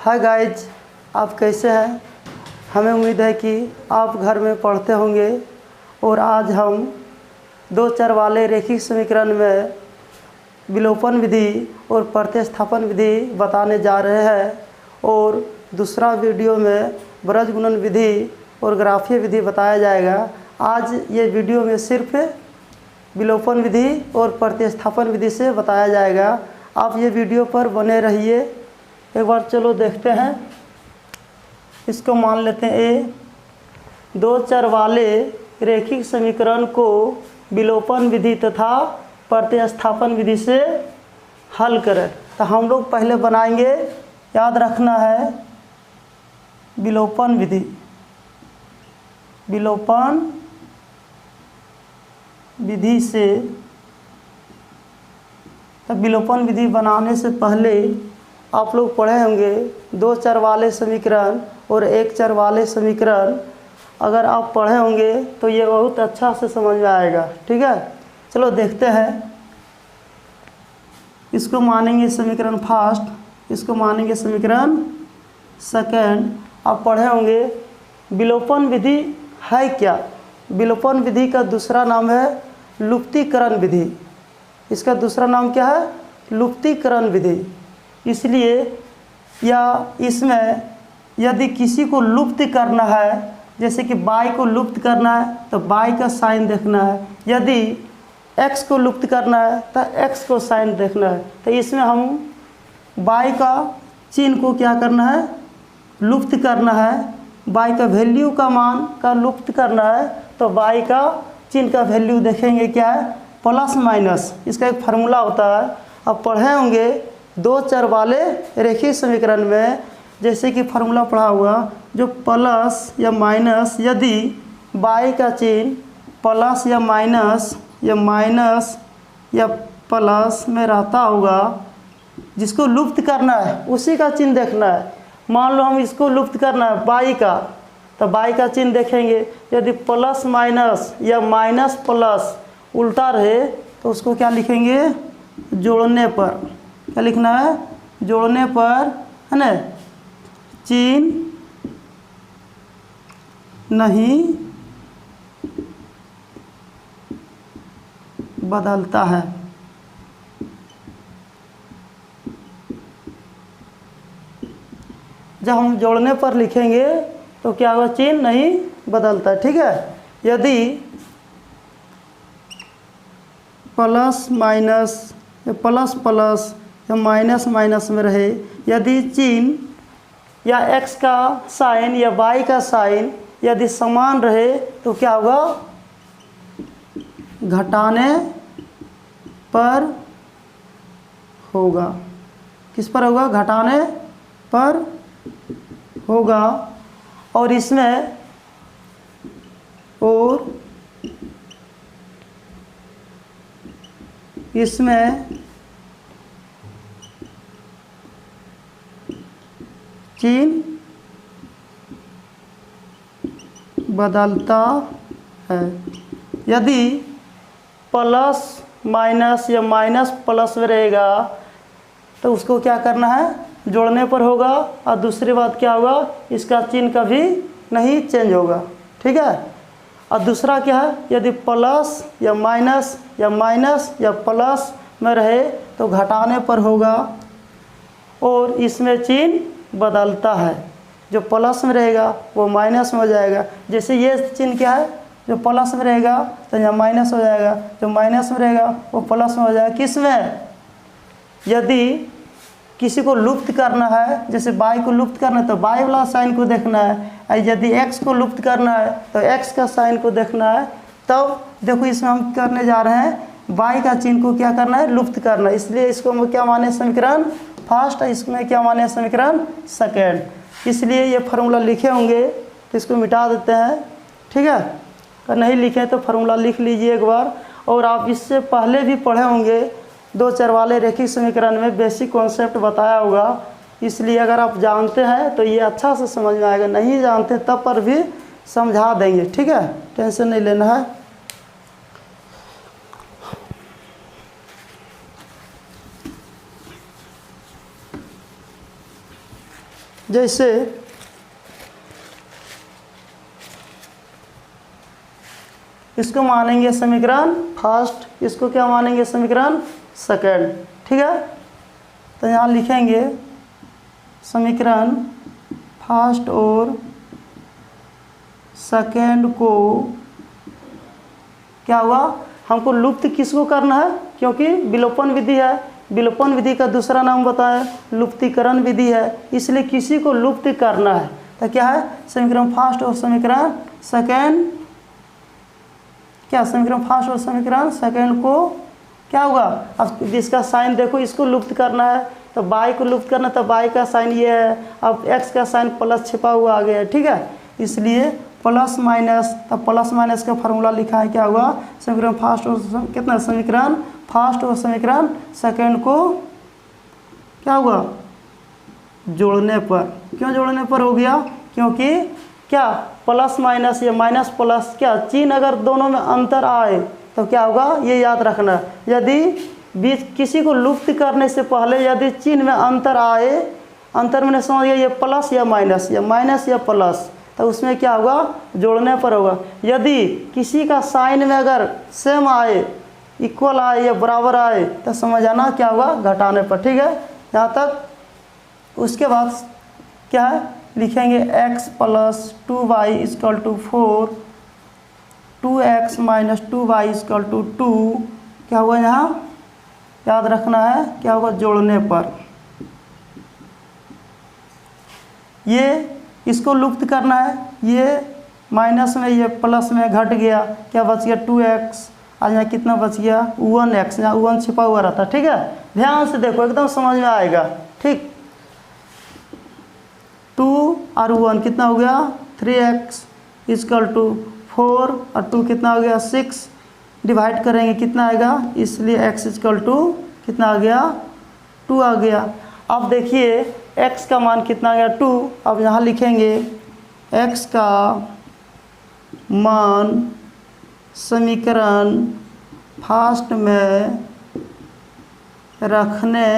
Hi guys, आप कैसे हैं। हमें उम्मीद है कि आप घर में पढ़ते होंगे और आज हम दो चर वाले रैखिक समीकरण में विलोपन विधि और प्रतिस्थापन विधि बताने जा रहे हैं और दूसरा वीडियो में ब्रज गुणन विधि और ग्राफीय विधि बताया जाएगा। आज ये वीडियो में सिर्फ विलोपन विधि और प्रतिस्थापन विधि से बताया जाएगा। आप ये वीडियो पर बने रहिए। एक बार चलो देखते हैं। इसको मान लेते हैं ए। दो चर वाले रैखिक समीकरण को विलोपन विधि तथा प्रतिस्थापन विधि से हल करें। तो हम लोग पहले बनाएंगे, याद रखना है, विलोपन विधि। विलोपन विधि से, तब विलोपन विधि बनाने से पहले आप लोग पढ़े होंगे दो चर वाले समीकरण और एक चर वाले समीकरण। अगर आप पढ़े होंगे तो ये बहुत अच्छा से समझ में आएगा। ठीक है, चलो देखते हैं। इसको मानेंगे समीकरण फर्स्ट, इसको मानेंगे समीकरण सेकेंड। आप पढ़े होंगे विलोपन विधि है क्या। विलोपन विधि का दूसरा नाम है लुप्तीकरण विधि। इसका दूसरा नाम क्या है? लुप्तीकरण विधि। इसलिए या इसमें यदि किसी को लुप्त करना है, जैसे कि y को लुप्त करना है तो y का साइन देखना है, यदि x को लुप्त करना है तो x को साइन देखना है। तो इसमें हम y का चिन्ह को क्या करना है? लुप्त करना है। y का वैल्यू का मान का लुप्त करना है तो y का चिन्ह का वैल्यू देखेंगे क्या है? Plus minus. इसका एक फार्मूला होता है। अब पढ़े होंगे दो चर वाले रैखिक समीकरण में, जैसे कि फार्मूला पढ़ा हुआ, जो प्लस या माइनस, यदि y का चिन्ह प्लस या माइनस या प्लस में रहता होगा, जिसको लुप्त करना है उसी का चिन्ह देखना है। मान लो हम इसको लुप्त करना है y का, तो y का चिन्ह देखेंगे। यदि प्लस माइनस या माइनस प्लस उल्टा रहे तो उसको क्या लिखेंगे? जोड़ने पर। क्या लिखना है? जोड़ने पर, है ना, चिन्ह नहीं बदलता है। जब हम जोड़ने पर लिखेंगे तो क्या होगा? चिन्ह नहीं बदलता। ठीक है, यदि प्लस माइनस या प्लस प्लस या माइनस माइनस में रहे, यदि चिन्ह या x का साइन या y का साइन यदि समान रहे तो क्या होगा? घटाने पर होगा। किस पर होगा? घटाने पर होगा। और इसमें चिन्ह बदलता है। यदि प्लस माइनस या माइनस प्लस में रहेगा तो उसको क्या करना है? जोड़ने पर होगा। और दूसरी बात क्या होगा? इसका चिन्ह कभी नहीं चेंज होगा। ठीक है, और दूसरा क्या है? यदि प्लस या माइनस या प्लस में रहे तो घटाने पर होगा। और इसमें चिन्ह बदलता है। जो प्लस में रहेगा वो माइनस में हो जाएगा। जैसे ये चिन्ह क्या है? जो प्लस में रहेगा तो यहाँ माइनस हो जाएगा, जो माइनस में रहेगा वो प्लस में हो जाएगा। किस में? यदि किसी को लुप्त करना है, जैसे y को लुप्त करना है तो y वाला साइन को देखना है, और यदि x को लुप्त करना है तो x का साइन को देखना है। तब देखो इसमें हम करने जा रहे हैं y का चिन्ह को क्या करना है? लुप्त करना है। इसलिए इसको हम क्या माने? समीकरण फर्स्ट। इसमें क्या माने? समीकरण सेकेंड। इसलिए ये फार्मूला लिखे होंगे तो इसको मिटा देते हैं। ठीक है, अगर नहीं लिखे तो फार्मूला लिख लीजिए एक बार। और आप इससे पहले भी पढ़े होंगे दो चर वाले रैखिक समीकरण में बेसिक कॉन्सेप्ट बताया होगा। इसलिए अगर आप जानते हैं तो ये अच्छा से समझ में आएगा, नहीं जानते तब पर भी समझा देंगे। ठीक है, टेंशन नहीं लेना है। जैसे इसको मानेंगे समीकरण फर्स्ट, इसको क्या मानेंगे समीकरण सेकंड। ठीक है, तो यहाँ लिखेंगे समीकरण फर्स्ट और सेकंड को क्या हुआ, हमको लुप्त किसको करना है, क्योंकि विलोपन विधि है, विलोपन विधि का दूसरा नाम बताया लुप्तीकरण विधि है, इसलिए किसी को लुप्त करना है। तो क्या है समीकरण फर्स्ट और समीकरण सेकंड, क्या समीकरण फर्स्ट और समीकरण सेकंड को क्या होगा, अब इसका साइन देखो, इसको लुप्त करना है तो बाई को लुप्त करना, तो बाई का साइन ये है, अब एक्स का साइन प्लस छिपा हुआ आ गया है। ठीक है, इसलिए प्लस माइनस, तब प्लस माइनस का फार्मूला लिखा है, क्या हुआ समीकरण फर्स्ट और कितना समीकरण फर्स्ट और समीकरण सेकंड को क्या हुआ जोड़ने पर। क्यों जोड़ने पर हो गया, क्योंकि क्या प्लस माइनस या माइनस प्लस क्या चिन्ह अगर दोनों में अंतर आए तो क्या होगा, ये याद रखना, यदि बीच किसी को लुप्त करने से पहले यदि चिन्ह में अंतर आए, अंतर में समझ गया ये प्लस या माइनस या प्लस, तो उसमें क्या होगा जोड़ने पर होगा। यदि किसी का साइन में अगर सेम आए, इक्वल आए या बराबर आए, तो समझ आना क्या होगा घटाने पर। ठीक है, यहाँ तक। उसके बाद क्या है लिखेंगे x plus 2y equal to 4, 2x minus 2y equal to 2, क्या हुआ यहाँ याद रखना है, क्या होगा जोड़ने पर। ये इसको लुप्त करना है, ये माइनस में ये प्लस में घट गया, क्या बच गया 2x, और यहाँ कितना बच गया 1x, यहाँ 1 छिपा हुआ रहता। ठीक है, ध्यान से देखो एकदम समझ में आएगा। ठीक, 2 और 1 कितना हो गया 3x इक्वल टू 4 और 2 कितना हो गया 6, डिवाइड करेंगे कितना आएगा, इसलिए x इक्वल टू कितना आ गया 2 आ गया। अब देखिए x का मान कितना आ गया 2, अब यहाँ लिखेंगे x का मान समीकरण फर्स्ट में रखने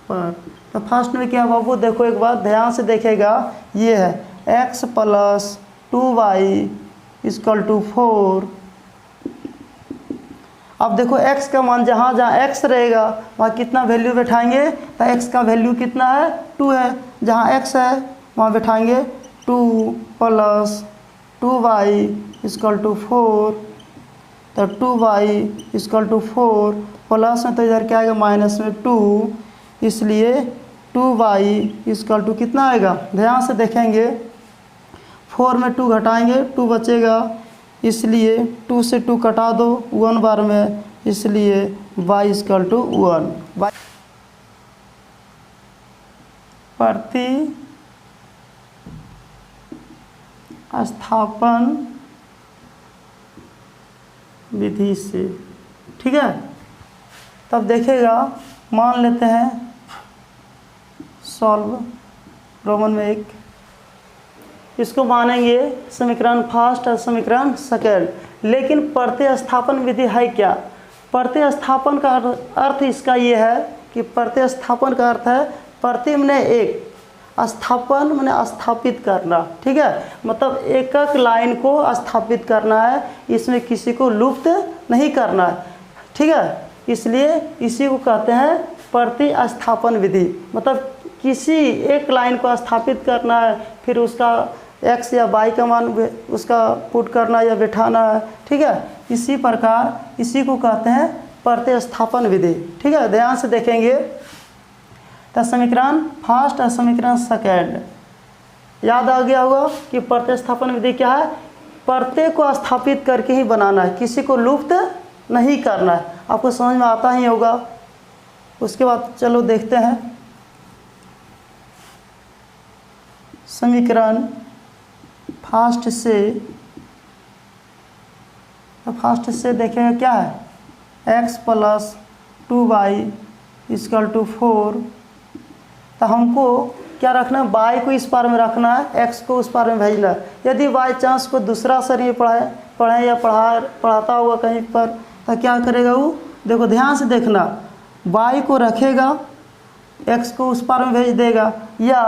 पर, तो फर्स्ट में क्या बाबू देखो एक बार ध्यान से देखेगा, ये है x plus 2y equal to 4। अब देखो x का मान जहाँ जहाँ x रहेगा वहाँ कितना वैल्यू बैठाएंगे, तो x का वैल्यू कितना है 2 है, जहाँ x है वहाँ बैठाएंगे 2 प्लस 2y इक्वल टू 4, तो 2y इक्वल टू 4 प्लस में तो इधर क्या आएगा माइनस में 2, इसलिए 2y इक्वल टू कितना आएगा, ध्यान से देखेंगे 4 में 2 घटाएंगे 2 बचेगा, इसलिए 2 से 2 कटा दो 1 बार में, इसलिए y इक्वल टू 1। प्रति स्थापन विधि से। ठीक है, तब देखेगा, मान लेते हैं सॉल्व रोमन में 1, इसको मानेंगे समीकरण फर्स्ट और समीकरण सेकंड। लेकिन प्रतिस्थापन विधि है क्या, प्रतिस्थापन का अर्थ इसका ये है कि प्रतिस्थापन का अर्थ है प्रति में एक, स्थापन मैंने स्थापित करना। ठीक है, मतलब एक एक लाइन को स्थापित करना है, इसमें किसी को लुप्त नहीं करना है। ठीक है, इसलिए इसी को कहते हैं प्रतिस्थापन विधि, मतलब किसी एक लाइन को स्थापित करना है, फिर उसका x या y का मान उसका पुट करना या बैठाना है। ठीक है, इसी प्रकार इसी को कहते हैं प्रतिस्थापन विधि। ठीक है, ध्यान से देखेंगे, तो समीकरण फर्स्ट और समीकरण सेकंड याद आ गया होगा कि प्रतिस्थापन विधि क्या है, प्रत्येक को स्थापित करके ही बनाना है, किसी को लुप्त नहीं करना है। आपको समझ में आता ही होगा। उसके बाद चलो देखते हैं समीकरण फर्स्ट से देखेंगे क्या है x plus 2y equal to 4, तो हमको क्या रखना है, y को इस पार में रखना है, x को उस पार में भेजना है। यदि बाई चांस को दूसरा सर ये पढ़े या पढ़ाता हुआ कहीं पर, तो क्या करेगा वो, देखो ध्यान से देखना, y को रखेगा x को उस पार में भेज देगा, या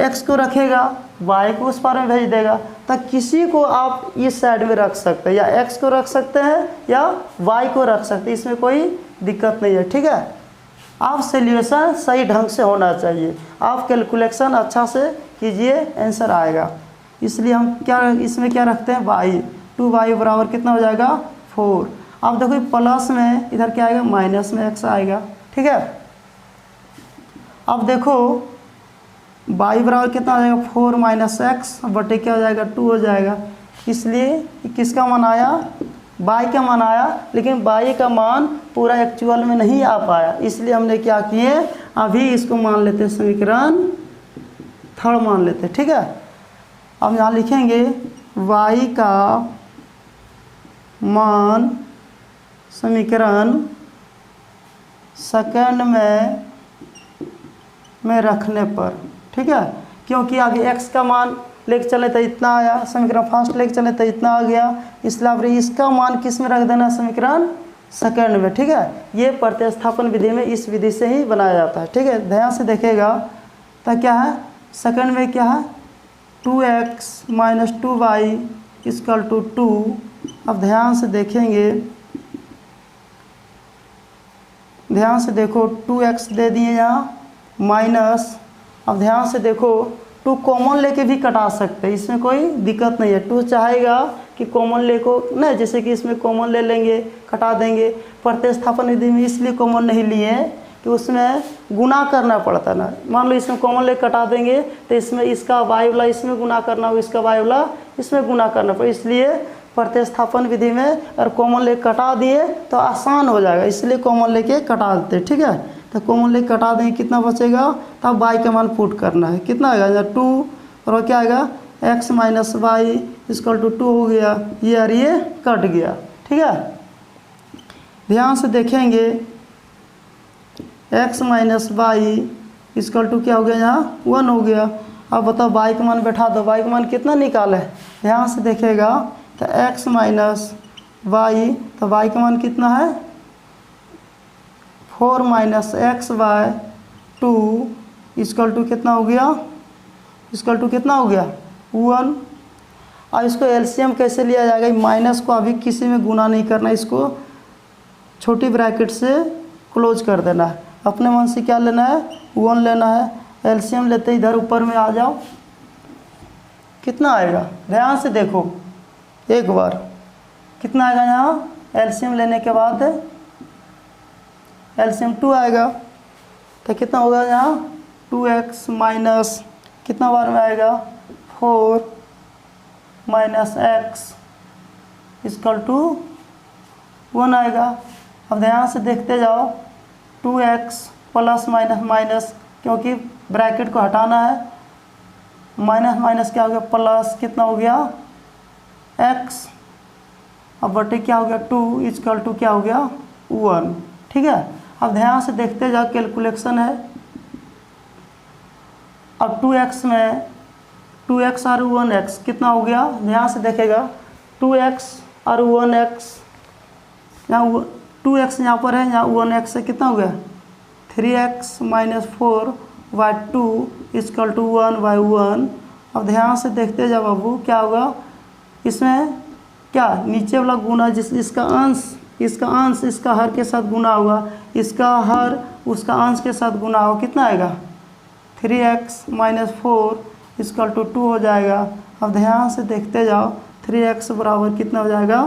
x को रखेगा, y को उस पार में भेज देगा। तो किसी को आप इस साइड में रख सकते हैं, या x को रख सकते हैं या y को रख सकते हैं, इसमें कोई दिक्कत नहीं है। ठीक है, आप सोल्यूशन सही ढंग से होना चाहिए, आप कैलकुलेशन अच्छा से कीजिए, आंसर आएगा। इसलिए हम क्या इसमें क्या रखते हैं, y, 2y बराबर कितना हो जाएगा 4। अब देखो प्लस में इधर क्या आएगा, माइनस में x आएगा। ठीक है, अब देखो y बराबर कितना हो जाएगा 4 माइनस एक्स बटे क्या हो जाएगा 2 हो जाएगा। इसलिए किसका मान आया, y का मान आया, लेकिन y का मान पूरा एक्चुअल में नहीं आ पाया, इसलिए हमने क्या किए, अभी इसको मान लेते हैं समीकरण 3 मान लेते हैं। ठीक है, अब यहाँ लिखेंगे y का मान समीकरण सेकंड में रखने पर। ठीक है, क्योंकि अभी x का मान लेके चले तो इतना आया, समीकरण फर्स्ट लेके चले तो इतना आ गया, इसलिए अब इसका मान किस में रख देना, समीकरण सेकंड में। ठीक है, ये प्रतिस्थापन विधि में इस विधि से ही बनाया जाता है। ठीक है, ध्यान से देखेगा तो क्या है, सेकंड में क्या है 2x minus 2y equal to 2। अब ध्यान से देखेंगे, ध्यान से देखो 2x दे दिए यहाँ माइनस, अब ध्यान से देखो 2 कॉमन लेके भी कटा सकते हैं, इसमें कोई दिक्कत नहीं है। 2 चाहेगा कि कॉमन ले को ना, जैसे कि इसमें कॉमन ले लेंगे कटा देंगे। प्रतिस्थापन विधि में इसलिए कॉमन नहीं लिए कि उसमें गुना करना पड़ता ना, मान लो इसमें कॉमन ले कटा देंगे तो इसमें इसका y वाला इसमें गुना करना हो, इसका y वाला इसमें गुना करना पड़े, इसलिए प्रतिस्थापन विधि में अगर कॉमन ले कटा दिए तो आसान हो जाएगा, इसलिए कॉमन लेके कटा देते। ठीक है, तो कॉमन ले कटा देंगे, कितना बचेगा, तब y का मान पुट करना है, कितना आएगा 2 और क्या आएगा x minus y equal to 2 हो गया, ये और ये कट गया। ठीक है, ध्यान से देखेंगे x minus y equal to क्या हो गया, यहाँ 1 हो गया। अब बताओ y का मान बैठा दो, y का मान कितना निकाले, ध्यान से देखेगा तो x माइनस वाई, तो y का मान कितना है 4 minus x y 2 equal to कितना हो गया, इक्वल टू कितना हो गया 1। अब इसको एलसीएम कैसे लिया जाएगा, माइनस को अभी किसी में गुना नहीं करना, इसको छोटी ब्रैकेट से क्लोज कर देना है, अपने मन से क्या लेना है 1 लेना है। एलसीएम लेते इधर ऊपर में आ जाओ, कितना आएगा, ध्यान से देखो एक बार, कितना आएगा यहाँ एलसीएम लेने के बाद एलसीएम 2 आएगा, तो कितना होगा यहाँ 2x माइनस कितना बार में आएगा 4 माइनस एक्स इक्वल टू 1 आएगा। अब ध्यान से देखते जाओ 2x प्लस माइनस माइनस, क्योंकि ब्रैकेट को हटाना है, माइनस माइनस क्या हो गया प्लस, कितना हो गया x, अब बटे क्या हो गया 2 इक्वल टू क्या हो गया 1। ठीक है, अब ध्यान से देखते जाओ कैलकुलेशन है, अब 2x में 2x और 1x कितना हो गया, ध्यान से देखेगा 2x और 1x, यहाँ 2x यहाँ पर है, यहाँ 1x से कितना हो गया 3x minus 4 y 2 equal to 1 by 1। अब ध्यान से देखते जाओ बाबू क्या होगा, इसमें क्या नीचे वाला गुना, जिस इसका अंश इसका हर के साथ गुना होगा, इसका हर उसका अंश के साथ गुना होगा, कितना आएगा 3x माइनस 4 इक्वल टू 2 हो जाएगा। अब ध्यान से देखते जाओ 3x बराबर कितना हो जाएगा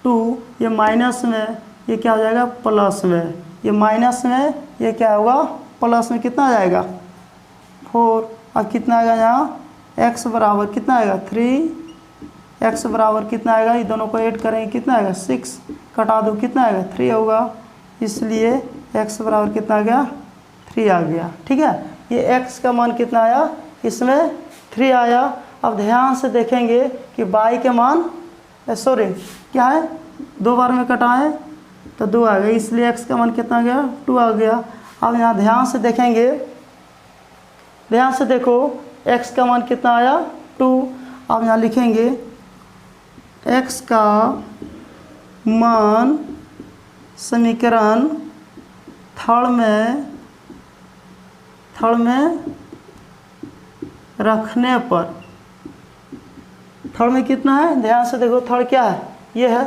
2, ये माइनस में ये क्या हो जाएगा प्लस में, ये माइनस में ये क्या होगा प्लस में, कितना आ जाएगा 4। अब कितना आएगा यहाँ x बराबर कितना आएगा 3, x बराबर कितना आएगा, ये दोनों को ऐड करेंगे कितना आएगा 6, कटा दो कितना आएगा 3 होगा, इसलिए x बराबर कितना आ गया 3 आ गया। ठीक है, ये x का मान कितना आया, इसमें 3 आया। अब ध्यान से देखेंगे कि y के मान सॉरी क्या है 2 बार में कटाएं तो 2 आ गया, इसलिए x का मान कितना आ गया 2 आ गया। अब यहाँ ध्यान से देखेंगे, ध्यान से देखो x का मान कितना आया 2। अब यहाँ लिखेंगे x का मान समीकरण थर्ड में रखने पर थर्ड में कितना है, ध्यान से देखो, थर्ड क्या है, ये है,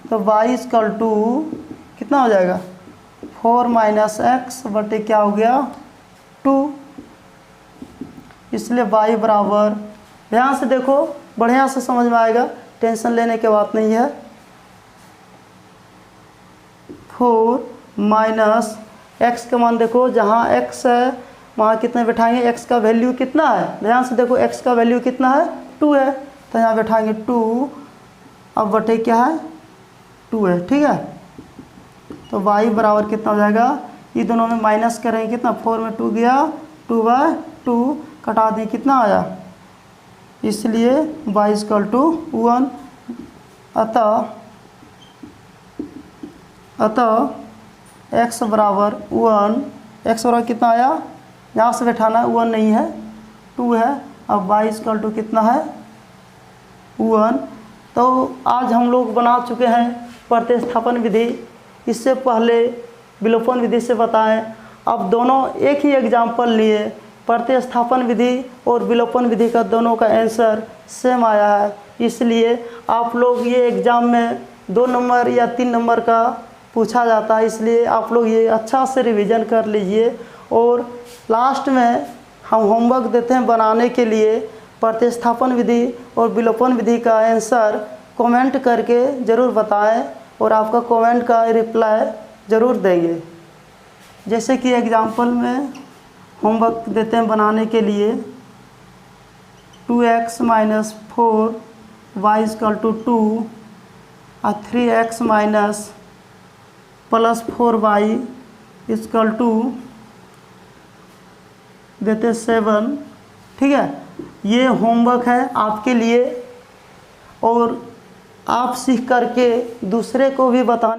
तो y इक्वल टू कितना हो जाएगा 4 माइनस एक्स बटे क्या हो गया 2, इसलिए y बराबर, ध्यान से देखो बढ़िया से समझ में आएगा, टेंशन लेने की बात नहीं है। 4 माइनस एक्स का मान देखो, जहाँ x है वहाँ कितने बैठाएंगे, x का वैल्यू कितना है, ध्यान से देखो x का वैल्यू कितना है 2 है, तो यहाँ बैठाएंगे 2, अब बटे क्या है 2 है, ठीक है। तो y बराबर कितना हो जाएगा, ये दोनों में माइनस करेंगे कितना, 4 में 2 गया, 2/2 कटा दें कितना आया, इसलिए y इक्वल टू 1। अतः x बराबर 1, x बराबर कितना आया, यहाँ से बैठाना 1 नहीं है 2 है, अब y इक्वल टू कितना है 1। तो आज हम लोग बना चुके हैं प्रतिस्थापन विधि, इससे पहले विलोपन विधि से बताएं। अब दोनों एक ही एग्जाम्पल लिए, प्रतिस्थापन विधि और विलोपन विधि का दोनों का आंसर सेम आया है, इसलिए आप लोग ये एग्ज़ाम में 2 नंबर या 3 नंबर का पूछा जाता है, इसलिए आप लोग ये अच्छा से रिवीजन कर लीजिए। और लास्ट में हम होमवर्क देते हैं बनाने के लिए, प्रतिस्थापन विधि और विलोपन विधि का आंसर कमेंट करके ज़रूर बताएं और आपका कमेंट का रिप्लाई ज़रूर देंगे। जैसे कि एग्जाम्पल में होमवर्क देते हैं बनाने के लिए, 2x minus 4 y equal to 2 और 3x minus plus 4y equal to देते 7, ठीक है। ये होमवर्क है आपके लिए और आप सीख करके दूसरे को भी बताने